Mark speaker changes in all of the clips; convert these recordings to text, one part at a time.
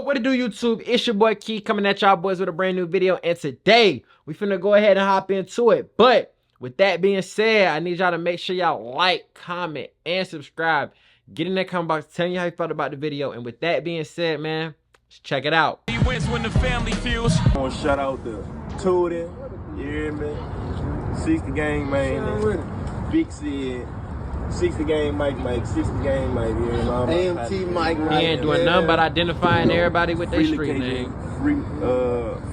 Speaker 1: What it do, YouTube? It's your boy Key coming at y'all boys with a brand new video, and today we finna go ahead and hop into it. But with that being said, I need y'all to make sure y'all like, comment, and subscribe. Get in that comment box telling you how you felt about the video. And with that being said, man, let's check it out.
Speaker 2: He wins when the family feels.
Speaker 3: I want to shout out the Tootie, you hear me? 60 gang man, Big Sid, 60 gang Mike, 60 gang Mike, you know,
Speaker 4: AMT Mike.
Speaker 1: He ain't doing nothing but identifying everybody with their street name.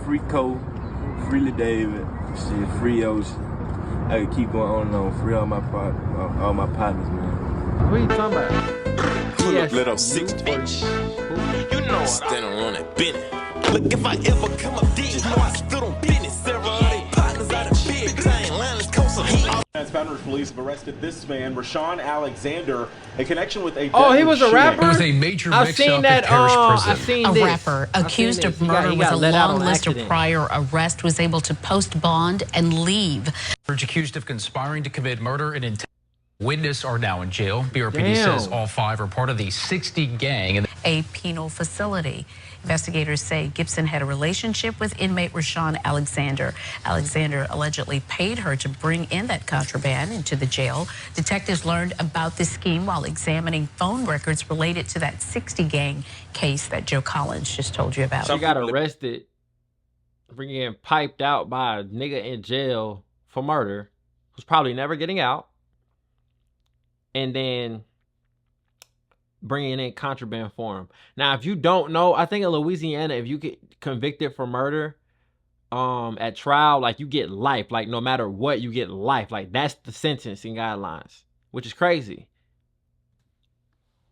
Speaker 3: Free Cole, Freely David, shit, Free Ocean. I could keep going on and on. Free all my partners, man.
Speaker 1: What are you talking about?
Speaker 2: Pull up, little 6 bitch. You know standing on that business. Look, if I ever come up dead, you know I stood on business. Several of they partners out of bed, cause I ain't landless coast of heat.
Speaker 5: Baton Rouge police have arrested this man, Rashawn Alexander, in connection with a
Speaker 1: he was a rapper?
Speaker 6: It was a major
Speaker 1: I've seen that. I've seen
Speaker 7: a
Speaker 1: this.
Speaker 7: rapper accused of murder with a long list of prior arrests was able to post bond and leave.
Speaker 6: Accused of conspiring to commit murder and intent. Witnesses are now in jail. BRPD says all 5 are part of the 60 gang.
Speaker 7: A penal facility. Investigators say Gibson had a relationship with inmate Rashawn Alexander. Alexander allegedly paid her to bring in that contraband into the jail. Detectives learned about this scheme while examining phone records related to that 60 gang case that Joe Collins just told you about.
Speaker 1: She got arrested for getting piped out by a nigga in jail for murder, who's probably never getting out, and then bringing in contraband for him. Now, if you don't know, I think in Louisiana, if you get convicted for murder at trial, like, you get life. Like, no matter what, you get life. Like, that's the sentencing guidelines, which is crazy.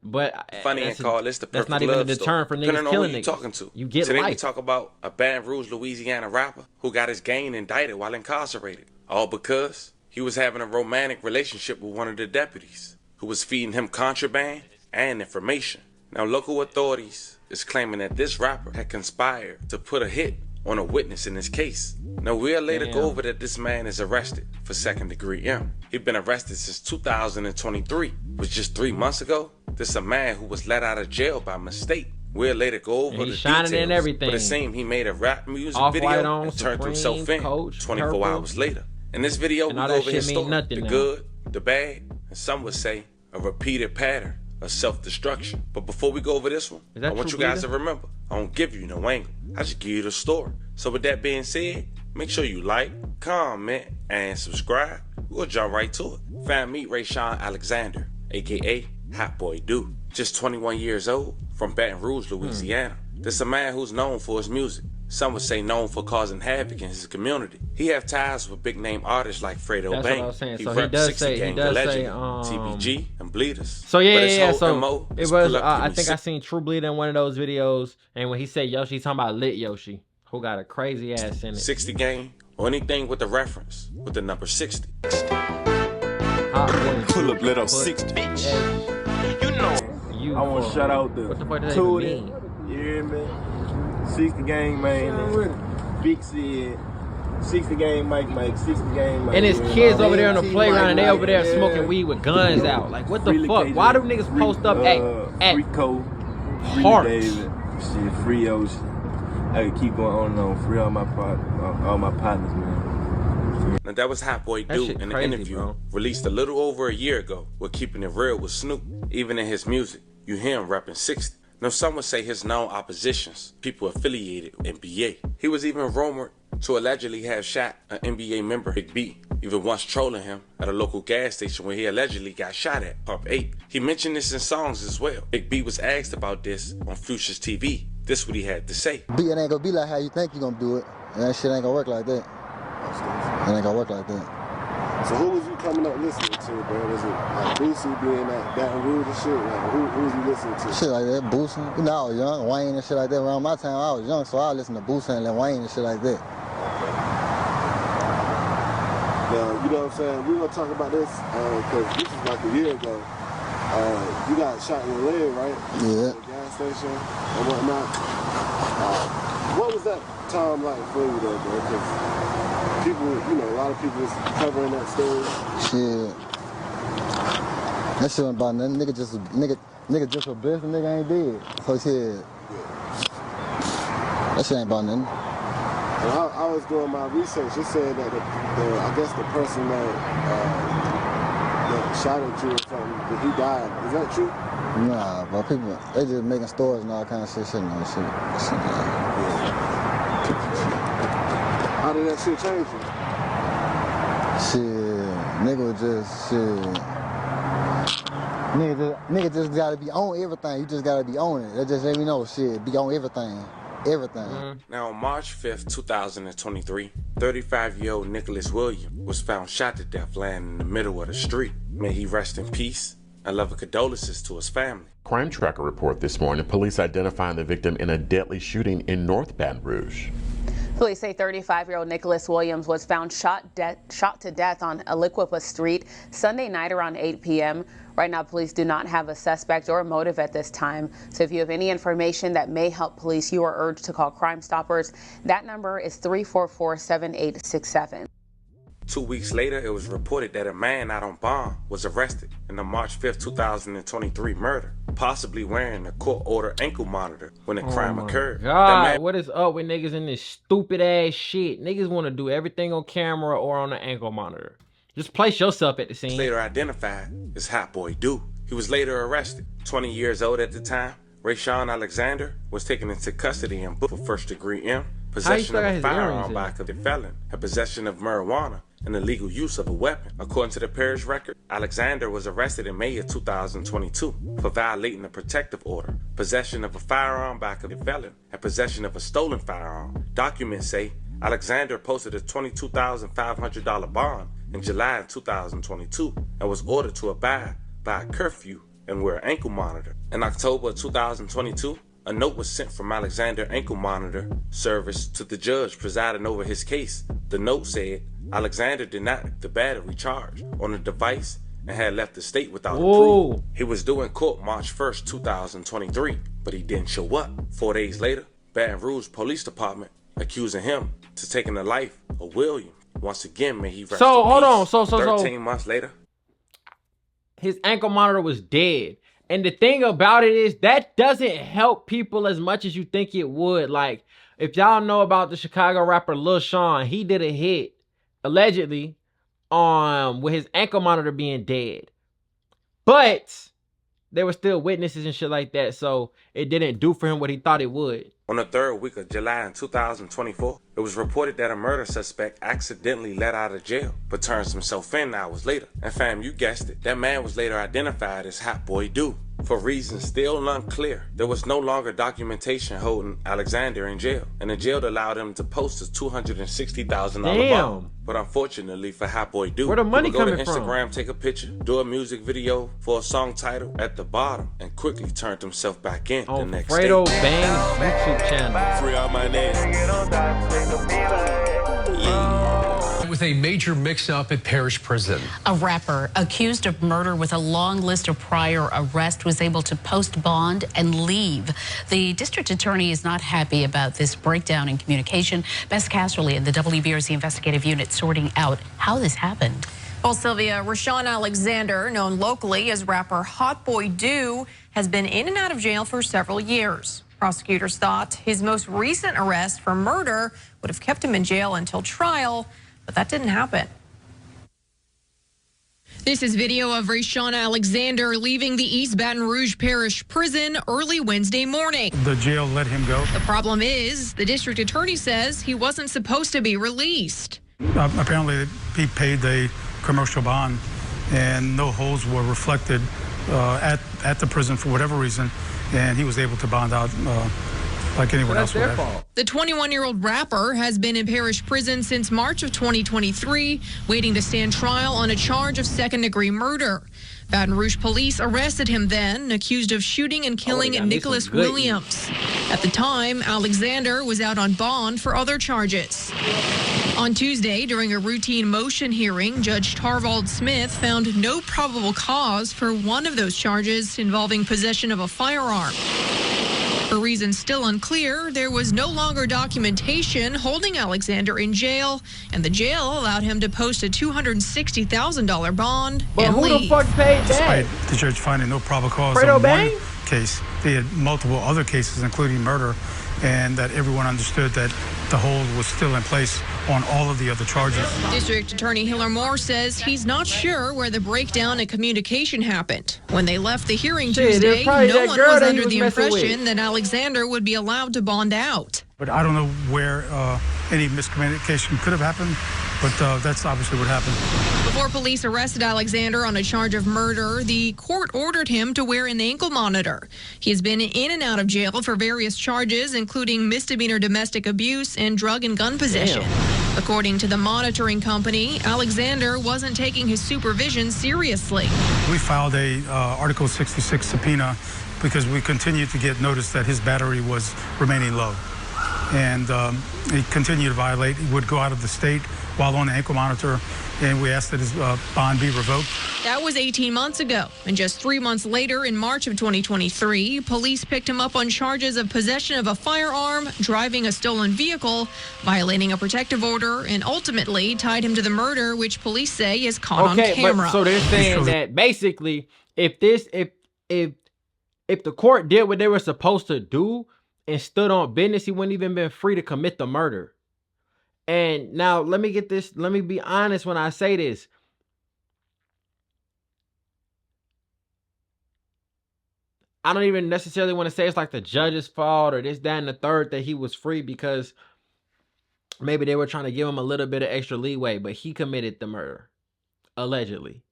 Speaker 1: But
Speaker 8: funny and call this the perfect
Speaker 1: that's not even a deterrent for niggas killing niggas.
Speaker 8: Talking to.
Speaker 1: You get
Speaker 8: Today
Speaker 1: life.
Speaker 8: we talk about a Baton Rouge, Louisiana rapper who got his gang indicted while incarcerated, all because he was having a romantic relationship with one of the deputies who was feeding him contraband and information. Now, local authorities is claiming that this rapper had conspired to put a hit on a witness in this case. Now, we'll later go over that this man is arrested for second-degree M. He'd been arrested since 2023, which just 3 months ago. This is a man who was let out of jail by mistake. We'll later go over the details,
Speaker 1: in everything.
Speaker 8: But it seemed he made a rap music video and turned himself in 24 hours later. In this video, we go over his story, the good, the bad, and some would say a repeated pattern of self-destruction. But before we go over this one, I want you guys to remember, I don't give you no angle. I just give you the story. So with that being said, make sure you like, comment, and subscribe. We'll jump right to it. Fam, meet Rashawn Alexander, aka Hot Boy Dude. Just 21 years old, from Baton Rouge, Louisiana. This is a man who's known for his music. Some would say known for causing havoc in his community. He have ties with big name artists like Fredo.
Speaker 1: That's what I was saying.
Speaker 8: He
Speaker 1: so he does say,
Speaker 8: TBG and Bleeders.
Speaker 1: So yeah. So it was. I think I seen True Bleeder in one of those videos, and when he said Yoshi, he's talking about Lit Yoshi, who got a crazy ass in it.
Speaker 8: 60 gang or anything with the reference with the number 60.
Speaker 2: Pull up, little 60 bitch. You know.
Speaker 3: I want to shout out the Tootie, you hear me? 60 gang man, Big Sid, 60 gang Mike, 60 gang Mike.
Speaker 1: And his kids over there on the playground, and they over there smoking weed with guns out. Like, what the fuck? Why do niggas post up at
Speaker 3: Free Cole,
Speaker 1: parks?
Speaker 3: David, shit, Free Ocean. I could keep going on and on. Free all my partners, man.
Speaker 8: Now that was Hot Boy Dude in an interview released a little over a year ago with Keeping It Real with Snoop. Even in his music, you hear him rapping 60. Now, some would say his known oppositions, people affiliated with NBA. He was even rumored to allegedly have shot an NBA member, Big B, even once trolling him at a local gas station where he allegedly got shot at, Pump 8. He mentioned this in songs as well. Big B was asked about this on Future's TV. This is what he had to say.
Speaker 4: It ain't gonna be like how you think you gonna do it. And that shit ain't gonna work like that. It ain't gonna work like that.
Speaker 9: So who was you coming up listening to, bro? Was it like Boosie being that Baton Rouge and shit? Like who was you listening to?
Speaker 4: Shit like that, Boosie. You know, I was young, Wayne and shit like that. Around my time, I was young, so I listened to Boosie and Wayne and shit like that.
Speaker 9: Now, you know what I'm saying? We're gonna talk about this because this is like a year ago. You got shot in your leg, right?
Speaker 4: Yeah.
Speaker 9: At the gas station and whatnot. What was that time like for you though, bro? Because people, you know, a lot of people is covering that story.
Speaker 4: Shit. That shit ain't about nothing. Nigga just a bitch and nigga ain't dead. So shit. That shit ain't about nothing.
Speaker 9: And I was doing my research. It said that I guess the person that shot at you or something, that he died. Is that true?
Speaker 4: Nah, but people, they just making stories and all kind of shit.
Speaker 9: How did that shit change you?
Speaker 4: Shit, nigga was just shit. Nigga just gotta be on everything. You just gotta be on it. That just let me know shit. Be on everything. Everything.
Speaker 8: Now on March 5th, 2023, 35-year-old Nicholas Williams was found shot to death laying in the middle of the street. May he rest in peace. I love condolences to his family.
Speaker 10: Crime Tracker report this morning, police identifying the victim in a deadly shooting in North Baton Rouge.
Speaker 11: Police say 35-year-old Nicholas Williams was found shot to death on Aliquippa Street Sunday night around 8 p.m. Right now, police do not have a suspect or a motive at this time. So if you have any information that may help police, you are urged to call Crime Stoppers. That number is 344-7867.
Speaker 8: 2 weeks later, it was reported that a man out on bond was arrested in the March 5th, 2023 murder, possibly wearing a court-order ankle monitor when the crime occurred.
Speaker 1: God, what is up with niggas in this stupid ass shit? Niggas want to do everything on camera or on the ankle monitor. Just place yourself at the scene.
Speaker 8: Later identified as Hot Boy Do. He was later arrested. 20 years old at the time, Rayshawn Alexander was taken into custody and booked for first-degree M, possession of a firearm by a convicted felon, and possession of marijuana, and illegal use of a weapon. According to the parish record, Alexander was arrested in May of 2022 for violating a protective order, possession of a firearm by a convicted felon, and possession of a stolen firearm. Documents say Alexander posted a $22,500 bond in July of 2022 and was ordered to abide by a curfew and wear an ankle monitor. In October of 2022, a note was sent from Alexander Ankle Monitor Service to the judge presiding over his case. The note said Alexander did not the battery charge on the device and had left the state without approval. He was due in court March 1st, 2023, but he didn't show up. 4 days later, Baton Rouge Police Department accusing him to taking the life of William. Once again, may he rest in peace.
Speaker 1: Hold on.
Speaker 8: 13 months later,
Speaker 1: his ankle monitor was dead. And the thing about it is that doesn't help people as much as you think it would. Like, if y'all know about the Chicago rapper Lil Sean, he did a hit, allegedly, with his ankle monitor being dead. But there were still witnesses and shit like that, so it didn't do for him what he thought it would.
Speaker 8: On the third week of July in 2024, it was reported that a murder suspect accidentally let out of jail, but turns himself in hours later. And fam, you guessed it, that man was later identified as Hot Boy Do. For reasons still unclear, there was no longer documentation holding Alexander in jail, and the jail allowed him to post a $260,000 bond. But unfortunately for Hot Boy Do,
Speaker 1: where the money
Speaker 8: go to
Speaker 1: coming
Speaker 8: Instagram,
Speaker 1: from?
Speaker 8: take a picture, do a music video for a song title at the bottom, and quickly turned himself back in the next day.
Speaker 1: Fredo Bang's YouTube channel.
Speaker 2: Free all my name.
Speaker 6: With a major mix-up at Parish Prison.
Speaker 7: A rapper accused of murder with a long list of prior arrests was able to post bond and leave. The district attorney is not happy about this breakdown in communication. Bess Casserly and the WBRZ investigative unit sorting out how this happened.
Speaker 12: Well, Sylvia, Rayshawn Alexander, known locally as rapper Hot Boy Do, has been in and out of jail for several years. Prosecutors thought his most recent arrest for murder would have kept him in jail until trial, but that didn't happen.
Speaker 13: This is video of Rayshawn Alexander leaving the East Baton Rouge Parish Prison early Wednesday morning.
Speaker 14: The jail let him go.
Speaker 13: The problem is, the district attorney says he wasn't supposed to be released.
Speaker 14: Apparently, he paid the commercial bond, and no holds were reflected at the prison for whatever reason, and he was able to bond out like anyone else would have.
Speaker 13: The 21-year-old rapper has been in Parish Prison since March of 2023, waiting to stand trial on a charge of second-degree murder. Baton Rouge police arrested him then, accused of shooting and killing Nicholas Williams. At the time, Alexander was out on bond for other charges. On Tuesday, during a routine motion hearing, Judge Tarvald Smith found no probable cause for one of those charges involving possession of a firearm. For reasons still unclear, there was no longer documentation holding Alexander in jail, and the jail allowed him to post a $260,000 bond and
Speaker 1: who
Speaker 13: leave.
Speaker 1: the fuck paid that?
Speaker 14: Despite the judge finding no probable cause
Speaker 1: Fredo
Speaker 14: on
Speaker 1: Bang?
Speaker 14: one case, they had multiple other cases, including murder, and that everyone understood that the hold was still in place on all of the other charges.
Speaker 13: District Attorney Hiller Moore says he's not sure where the breakdown in communication happened. When they left the hearing Tuesday, no one was under the impression that Alexander would be allowed to bond out.
Speaker 14: But I don't know where any miscommunication could have happened, but that's obviously what happened.
Speaker 13: Before police arrested Alexander on a charge of murder, the court ordered him to wear an ankle monitor. He has been in and out of jail for various charges, including misdemeanor domestic abuse and drug and gun possession. Damn. According to the monitoring company, Alexander wasn't taking his supervision seriously.
Speaker 14: We filed a Article 66 subpoena because we continued to get notice that his battery was remaining low. And he continued to violate. He would go out of the state while on the ankle monitor, and we asked that his bond be revoked.
Speaker 13: That was 18 months ago. And just 3 months later, in March of 2023, police picked him up on charges of possession of a firearm, driving a stolen vehicle, violating a protective order, and ultimately tied him to the murder, which police say is caught on camera.
Speaker 1: But, so they're saying that basically, if the court did what they were supposed to do and stood on business, he wouldn't even been free to commit the murder. And now let me be honest when I say this. I don't even necessarily want to say it's like the judge's fault or this, that, and the third that he was free, because maybe they were trying to give him a little bit of extra leeway, but he committed the murder, allegedly,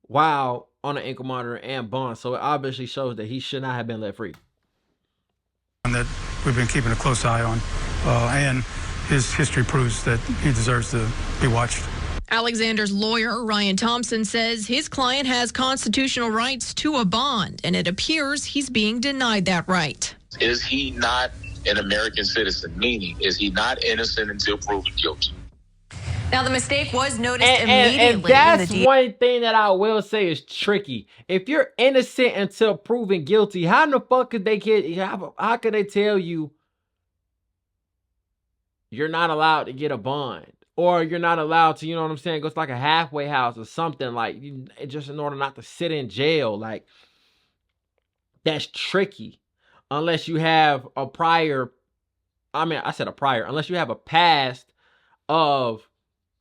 Speaker 1: while on an ankle monitor and bond. So it obviously shows that he should not have been let free.
Speaker 14: That we've been keeping a close eye on, and his history proves that he deserves to be watched.
Speaker 13: Alexander's lawyer, Ryan Thompson, says his client has constitutional rights to a bond, and it appears he's being denied that right.
Speaker 15: Is he not an American citizen? Meaning, is he not innocent until proven guilty?
Speaker 12: Now, the mistake was noticed immediately.
Speaker 1: And that's one thing that I will say is tricky. If you're innocent until proven guilty, how in the fuck could they how could they tell you you're not allowed to get a bond? Or you're not allowed to, you know what I'm saying, go to like a halfway house or something, like, just in order not to sit in jail. Like, that's tricky. Unless you have a prior, unless you have a past of,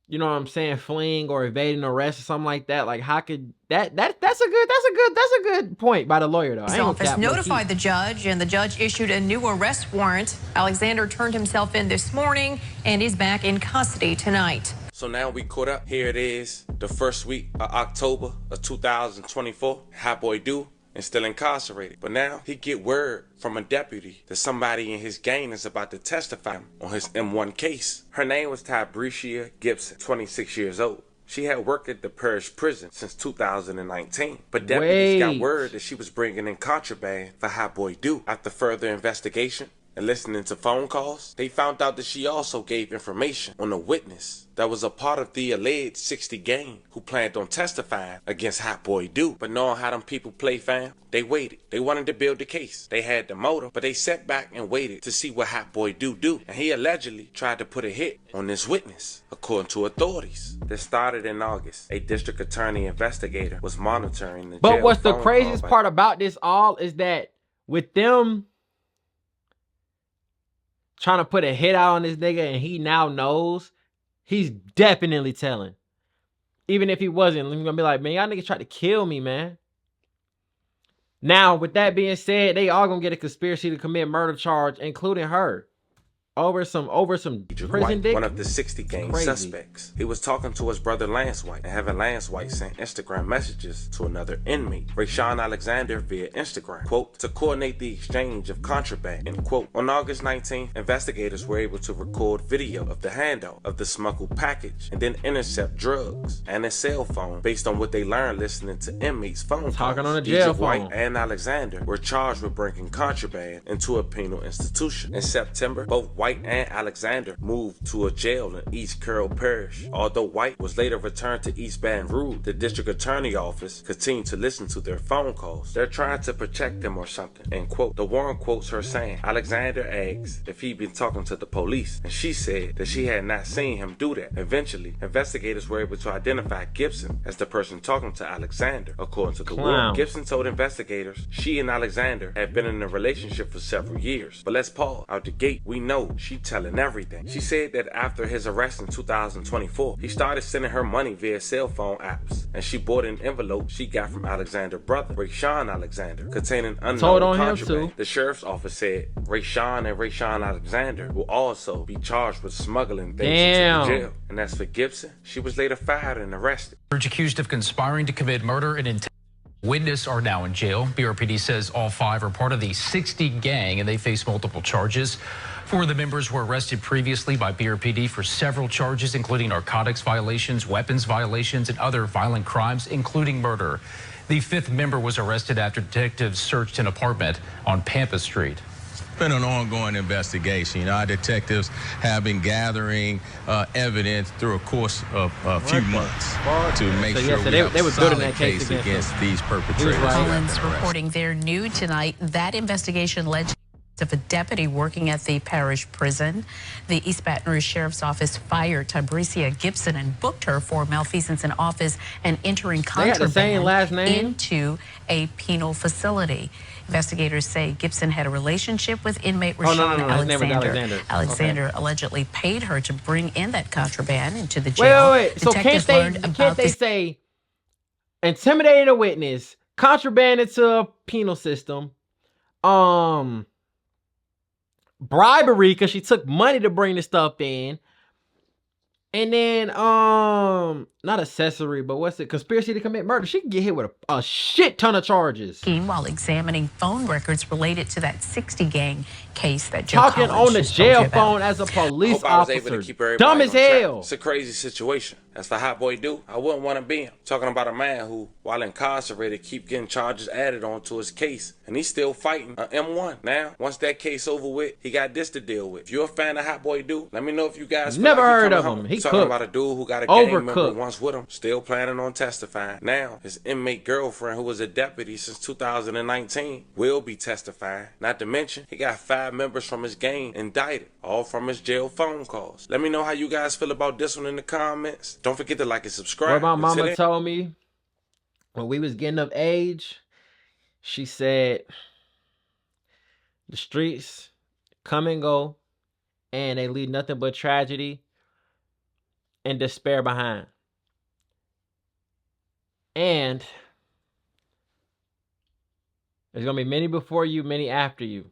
Speaker 1: you know what I'm saying, fleeing or evading arrest or something like that. Like, how could that's a good point by the lawyer, though.
Speaker 12: His office notified the judge, and the judge issued a new arrest warrant. Alexander turned himself in this morning and is back in custody tonight.
Speaker 8: So now we caught up. Here it is, the first week of October of 2024. Hot Boy Do and still incarcerated. But now he get word from a deputy that somebody in his gang is about to testify on his M1 case. Her name was Tybricia Gibson, 26 years old. She had worked at the parish prison since 2019. But deputies got word that she was bringing in contraband for Hot Boy Do. After further investigation and listening to phone calls, they found out that she also gave information on a witness that was a part of the alleged 60 gang who planned on testifying against Hot Boy Do. But knowing how them people play, fam, they waited. They wanted to build the case. They had the motive, but they sat back and waited to see what Hot Boy do. And he allegedly tried to put a hit on this witness, according to authorities. This started in August. A district attorney investigator was monitoring the jail.
Speaker 1: But what's the craziest part about this all is that with them trying to put a hit out on this nigga and he now knows, he's definitely telling. Even if he wasn't, he's gonna be like, man, y'all niggas tried to kill me, man. Now, with that being said, they all gonna get a conspiracy to commit murder charge, including her. Over some prison dick.
Speaker 8: One of the 60 gang suspects. He was talking to his brother Lance White and having Lance White send Instagram messages to another inmate, Rayshawn Alexander, via Instagram, quote, to coordinate the exchange of contraband, end quote. On August 19th, investigators were able to record video of the handout of the smuggled package and then intercept drugs and a cell phone based on what they learned listening to inmates' phone calls.
Speaker 1: Talking on a jail phone.
Speaker 8: White and Alexander were charged with bringing contraband into a penal institution. In September, both White White and Alexander moved to a jail in East Carroll Parish. Although White was later returned to East Baton Rouge, the district attorney office continued to listen to their phone calls. They're trying to protect them or something. End quote. The Warren quotes her saying, Alexander asked if he'd been talking to the police, and she said that she had not seen him do that. Eventually, investigators were able to identify Gibson as the person talking to Alexander. According to the Warren, Gibson told investigators she and Alexander had been in a relationship for several years. But let's pause. Out the gate, we know she telling everything. She said that after his arrest in 2024, he started sending her money via cell phone apps, and she bought an envelope she got from Alexander's brother, Rayshawn Alexander, containing unknown contraband. The sheriff's office said Rayshawn and Rayshawn Alexander will also be charged with smuggling things into the jail. And as for Gibson, she was later fired and arrested.
Speaker 6: Accused of conspiring to commit murder and intent. Witnesses are now in jail. BRPD says all 5 are part of the 60 gang and they face multiple charges. 4 of the members were arrested previously by BRPD for several charges, including narcotics violations, weapons violations, and other violent crimes, including murder. The 5th member was arrested after detectives searched an apartment on Pampa Street.
Speaker 16: It's been an ongoing investigation. You know, our detectives have been gathering evidence through a course of a few months to make sure we have a solid case against these perpetrators.
Speaker 7: Collins reporting there new tonight. That investigation led of a deputy working at the parish prison. The East Baton Rouge Sheriff's Office fired Tabricia Gibson and booked her for malfeasance in office and entering contraband into a penal facility. Investigators say Gibson had a relationship with inmate Rashawn Alexander. Alexander allegedly paid her to bring in that contraband into the jail.
Speaker 1: Wait. So can't they say intimidated a witness, contraband into a penal system, bribery because she took money to bring the stuff in, and then not accessory, but what's it, conspiracy to commit murder? She can get hit with a shit ton of charges
Speaker 7: while examining phone records related to that 60 gang case that Joe
Speaker 1: talking on the jail phone as a police officer. Dumb as hell.
Speaker 8: It's a crazy situation. As for Hot Boy Do, I wouldn't want to be him. Talking about a man who, while incarcerated, keep getting charges added onto his case, and he's still fighting an M1. Now, once that case over with, he got this to deal with. If you're a fan of Hot Boy Do, let me know if you guys
Speaker 1: never heard of him. He
Speaker 8: talking about a dude who got a gang member once with him, still planning on testifying. Now, his inmate girlfriend, who was a deputy since 2019, will be testifying. Not to mention, he got 5 members from his gang indicted, all from his jail phone calls. Let me know how you guys feel about this one in the comments. Don't forget to like and subscribe.
Speaker 1: What my mama told me when we was getting of age, she said, the streets come and go, and they leave nothing but tragedy and despair behind. And there's going to be many before you, many after you.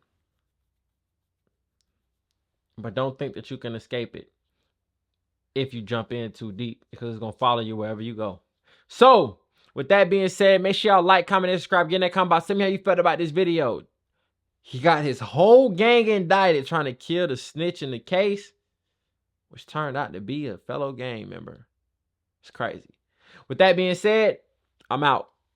Speaker 1: But don't think that you can escape it if you jump in too deep, because it's going to follow you wherever you go. So, with that being said, make sure y'all like, comment, and subscribe. Get in that comment box. Tell me how you felt about this video. He got his whole gang indicted trying to kill the snitch in the case, which turned out to be a fellow gang member. It's crazy. With that being said, I'm out.